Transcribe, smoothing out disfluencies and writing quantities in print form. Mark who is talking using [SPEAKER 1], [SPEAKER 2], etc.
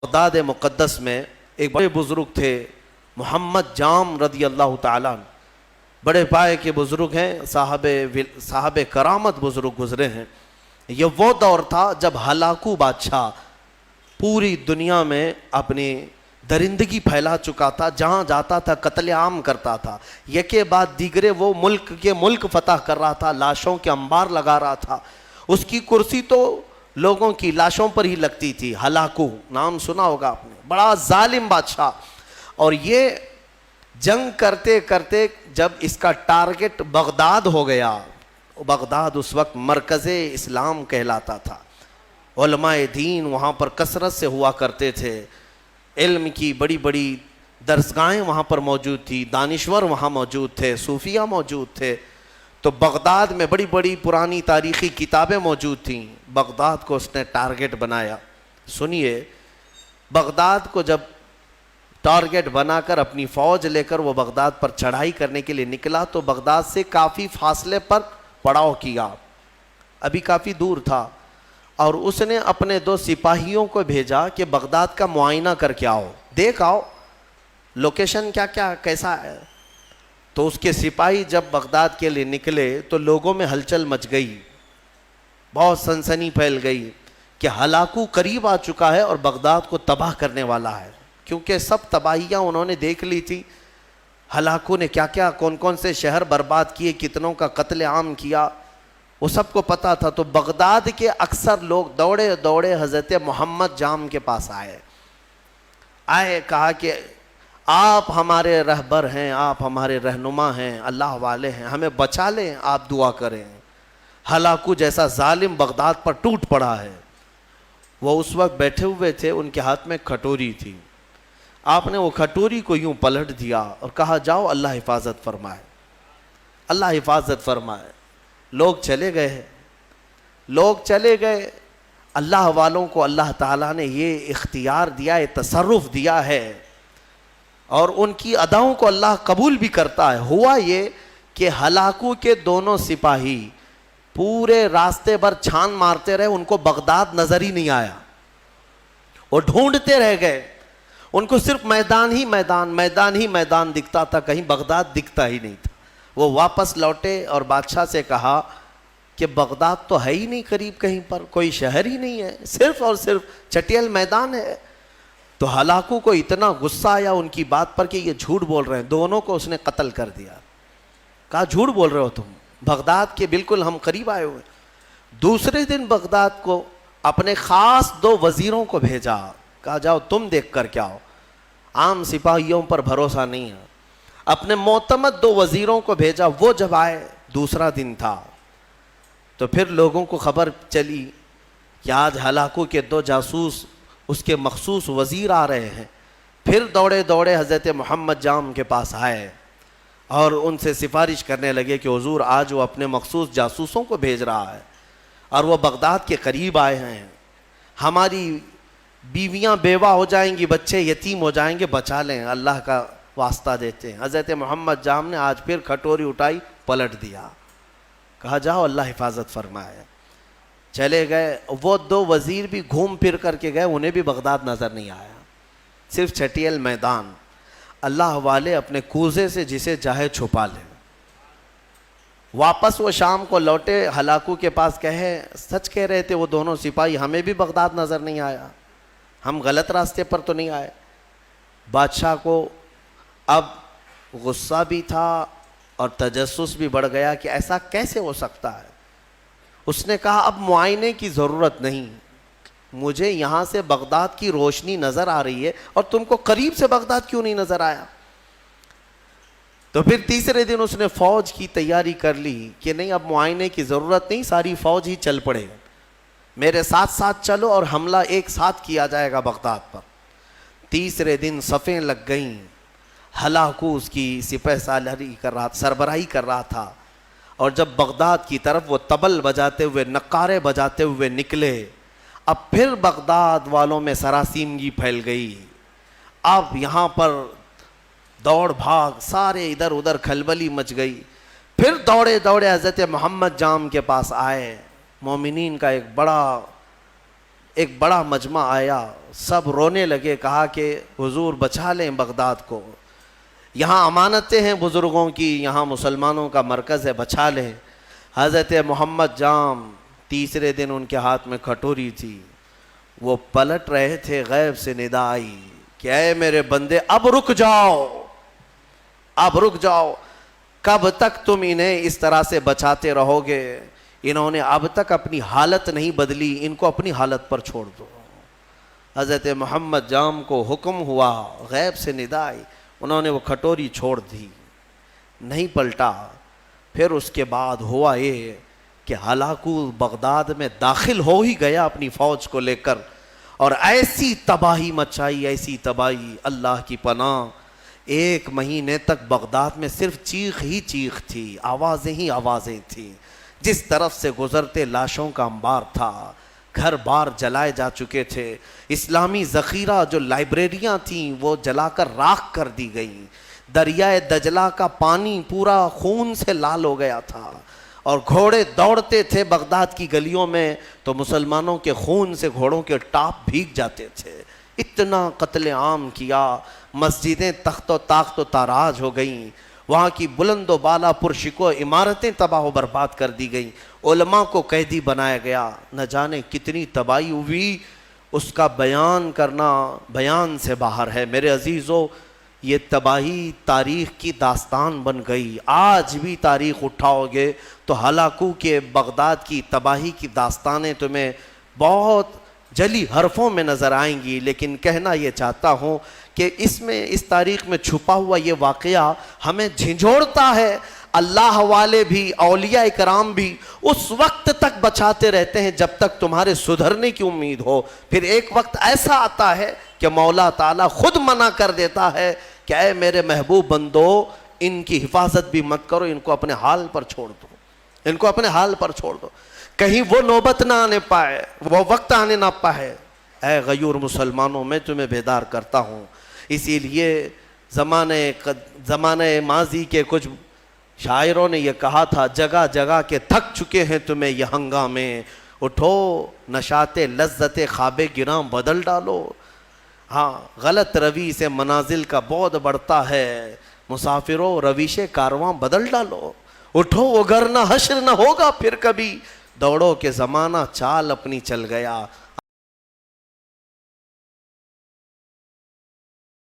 [SPEAKER 1] Baghdad مقدس میں ایک بڑے بزرگ تھے محمد جام رضی اللہ تعالیٰ، بڑے پائے کے بزرگ ہیں، صاحب کرامت بزرگ گزرے ہیں۔ یہ وہ دور تھا جب ہلاکو بادشاہ پوری دنیا میں اپنی درندگی پھیلا چکا تھا، جہاں جاتا تھا قتل عام کرتا تھا، یکے بعد دیگرے وہ ملک فتح کر رہا تھا، لاشوں کے انبار لگا رہا تھا۔ اس کی کرسی تو لوگوں کی لاشوں پر ہی لگتی تھی۔ ہلاکو نام سنا ہوگا آپ نے، بڑا ظالم بادشاہ۔ اور یہ جنگ کرتے کرتے جب اس کا ٹارگٹ بغداد ہو گیا، بغداد اس وقت مرکز اسلام کہلاتا تھا، علماء دین وہاں پر کثرت سے ہوا کرتے تھے، علم کی بڑی بڑی درسگاہیں وہاں پر موجود تھی، دانشور وہاں موجود تھے، صوفیہ موجود تھے۔ تو بغداد میں بڑی بڑی پرانی تاریخی کتابیں موجود تھیں، بغداد کو اس نے ٹارگٹ بنایا۔ سنیے، بغداد کو جب ٹارگٹ بنا کر اپنی فوج لے کر وہ بغداد پر چڑھائی کرنے کے لیے نکلا تو بغداد سے کافی فاصلے پر پڑاؤ کیا، ابھی کافی دور تھا، اور اس نے اپنے 2 سپاہیوں کو بھیجا کہ بغداد کا معائنہ کر کے آؤ، دیکھ آؤ لوکیشن کیا کیسا ہے۔ تو اس کے سپاہی جب بغداد کے لیے نکلے تو لوگوں میں ہلچل مچ گئی، بہت سنسنی پھیل گئی کہ ہلاکو قریب آ چکا ہے اور بغداد کو تباہ کرنے والا ہے، کیونکہ سب تباہیاں انہوں نے دیکھ لی تھی۔ ہلاکو نے کیا کون سے شہر برباد کیے، کتنوں کا قتل عام کیا، وہ سب کو پتا تھا۔ تو بغداد کے اکثر لوگ دوڑے دوڑے حضرت محمد جام کے پاس آئے، کہا کہ آپ ہمارے رہبر ہیں، آپ ہمارے رہنما ہیں، اللہ والے ہیں، ہمیں بچا لیں، آپ دعا کریں۔ ہلاکو جیسا ظالم بغداد پر ٹوٹ پڑا ہے۔ وہ اس وقت بیٹھے ہوئے تھے، ان کے ہاتھ میں کھٹوری تھی، آپ نے وہ کھٹوری کو یوں پلٹ دیا اور کہا جاؤ اللہ حفاظت فرمائے، اللہ حفاظت فرمائے۔ لوگ چلے گئے۔ اللہ والوں کو اللہ تعالیٰ نے یہ اختیار دیا ہے، تصرف دیا ہے، اور ان کی اداؤں کو اللہ قبول بھی کرتا ہے۔ ہوا یہ کہ ہلاکو کے دونوں سپاہی پورے راستے بھر چھان مارتے رہے، ان کو بغداد نظر ہی نہیں آیا، وہ ڈھونڈتے رہ گئے، ان کو صرف میدان ہی میدان دکھتا تھا، کہیں بغداد دکھتا ہی نہیں تھا۔ وہ واپس لوٹے اور بادشاہ سے کہا کہ بغداد تو ہے ہی نہیں قریب، کہیں پر کوئی شہر ہی نہیں ہے، صرف اور صرف چٹیل میدان ہے۔ تو ہلاکو کو اتنا غصہ آیا ان کی بات پر کہ یہ جھوٹ بول رہے ہیں، دونوں کو اس نے قتل کر دیا۔ کہا جھوٹ بول رہے ہو تم، بغداد کے بالکل ہم قریب آئے ہوئے۔ دوسرے دن بغداد کو اپنے خاص 2 وزیروں کو بھیجا، کہا جاؤ تم دیکھ کر کیا ہو، عام سپاہیوں پر بھروسہ نہیں ہے۔ اپنے معتمد 2 وزیروں کو بھیجا، وہ جب آئے، دوسرا دن تھا، تو پھر لوگوں کو خبر چلی کہ آج ہلاکو کے 2 جاسوس اس کے مخصوص وزیر آ رہے ہیں۔ پھر دوڑے دوڑے حضرت محمد جام کے پاس آئے اور ان سے سفارش کرنے لگے کہ حضور آج وہ اپنے مخصوص جاسوسوں کو بھیج رہا ہے اور وہ بغداد کے قریب آئے ہیں، ہماری بیویاں بیوہ ہو جائیں گی، بچے یتیم ہو جائیں گے، بچا لیں، اللہ کا واسطہ دیتے ہیں۔ حضرت محمد جام نے آج پھر کھٹوری اٹھائی، پلٹ دیا، کہا جاؤ اللہ حفاظت فرمائے۔ چلے گئے، وہ 2 وزیر بھی گھوم پھر کر کے گئے، انہیں بھی بغداد نظر نہیں آیا، صرف چٹیل میدان۔ اللہ والے اپنے کوزے سے جسے چاہے چھپا لے۔ واپس وہ شام کو لوٹے، ہلاکو کے پاس کہے سچ کہہ رہے تھے وہ دونوں سپاہی، ہمیں بھی بغداد نظر نہیں آیا، ہم غلط راستے پر تو نہیں آئے۔ بادشاہ کو اب غصہ بھی تھا اور تجسس بھی بڑھ گیا کہ ایسا کیسے ہو سکتا ہے۔ اس نے کہا اب معائنے کی ضرورت نہیں، مجھے یہاں سے بغداد کی روشنی نظر آ رہی ہے، اور تم کو قریب سے بغداد کیوں نہیں نظر آیا؟ تو پھر تیسرے دن اس نے فوج کی تیاری کر لی کہ نہیں اب معائنے کی ضرورت نہیں، ساری فوج ہی چل پڑے، میرے ساتھ ساتھ چلو اور حملہ ایک ساتھ کیا جائے گا بغداد پر۔ تیسرے دن صفیں لگ گئیں، ہلاکو اس کی سپہ سربراہی کر رہا تھا، اور جب بغداد کی طرف وہ طبل بجاتے ہوئے، نقارے بجاتے ہوئے نکلے، اب پھر بغداد والوں میں سراسیمگی پھیل گئی۔ اب یہاں پر دوڑ بھاگ، سارے ادھر ادھر کھلبلی مچ گئی۔ پھر دوڑے دوڑے حضرت محمد جام کے پاس آئے، مومنین کا ایک بڑا ایک بڑا مجمع آیا، سب رونے لگے، کہا کہ حضور بچا لیں بغداد کو، یہاں امانتیں ہیں بزرگوں کی، یہاں مسلمانوں کا مرکز ہے، بچا لیں۔ حضرت محمد جام تیسرے دن ان کے ہاتھ میں کھٹوری تھی، وہ پلٹ رہے تھے، غیب سے ندا آئی کہ اے میرے بندے اب رک جاؤ، اب رک جاؤ، کب تک تم انہیں اس طرح سے بچاتے رہو گے؟ انہوں نے اب تک اپنی حالت نہیں بدلی، ان کو اپنی حالت پر چھوڑ دو۔ حضرت محمد جام کو حکم ہوا، غیب سے ندا آئی، انہوں نے وہ کھٹوری چھوڑ دی، نہیں پلٹا۔ پھر اس کے بعد ہوا یہ کہ ہلاکو بغداد میں داخل ہو ہی گیا اپنی فوج کو لے کر، اور ایسی تباہی مچائی، ایسی تباہی، اللہ کی پناہ، 1 مہینے تک بغداد میں صرف چیخ ہی چیخ تھی، آوازیں ہی آوازیں تھیں، جس طرف سے گزرتے لاشوں کا انبار تھا، گھر بار جلائے جا چکے تھے، اسلامی ذخیرہ جو لائبریریاں تھیں وہ جلا کر راکھ کر دی گئیں، دریائے دجلہ کا پانی پورا خون سے لال ہو گیا تھا، اور گھوڑے دوڑتے تھے بغداد کی گلیوں میں تو مسلمانوں کے خون سے گھوڑوں کے ٹاپ بھیگ جاتے تھے، اتنا قتل عام کیا، مسجدیں تخت و تاخت و تاراج ہو گئیں، وہاں کی بلند و بالا پرشکو عمارتیں تباہ و برباد کر دی گئیں، علماء کو قیدی بنایا گیا، نہ جانے کتنی تباہی ہوئی، اس کا بیان کرنا بیان سے باہر ہے۔ میرے عزیزو، یہ تباہی تاریخ کی داستان بن گئی، آج بھی تاریخ اٹھاؤ گے تو ہلاکو کے بغداد کی تباہی کی داستانیں تمہیں بہت جلی حرفوں میں نظر آئیں گی، لیکن کہنا یہ چاہتا ہوں کہ اس تاریخ میں چھپا ہوا یہ واقعہ ہمیں جھنجھوڑتا ہے۔ اللہ والے بھی، اولیاء کرام بھی اس وقت تک بچاتے رہتے ہیں جب تک تمہارے سدھرنے کی امید ہو، پھر ایک وقت ایسا آتا ہے کہ مولا تعالیٰ خود منع کر دیتا ہے کہ اے میرے محبوب بندو، ان کی حفاظت بھی مت کرو، ان کو اپنے حال پر چھوڑ دو، ان کو اپنے حال پر چھوڑ دو، کہیں وہ نوبت نہ آنے پائے، وہ وقت آنے نہ پائے۔ اے غیور مسلمانوں، میں تمہیں بیدار کرتا ہوں، اسی لیے زمانے ماضی کے کچھ شاعروں نے یہ کہا تھا، جگہ جگہ کے تھک چکے ہیں تمہیں یہ ہنگامے، اٹھو نشاط لذت خواب گراں بدل ڈالو۔ ہاں، غلط روی سے منازل کا بعد بڑھتا ہے، مسافروں رویش کارواں بدل ڈالو، اٹھو وگرنہ حشر نہ ہوگا پھر کبھی، دوڑو کہ زمانہ چال اپنی چل گیا،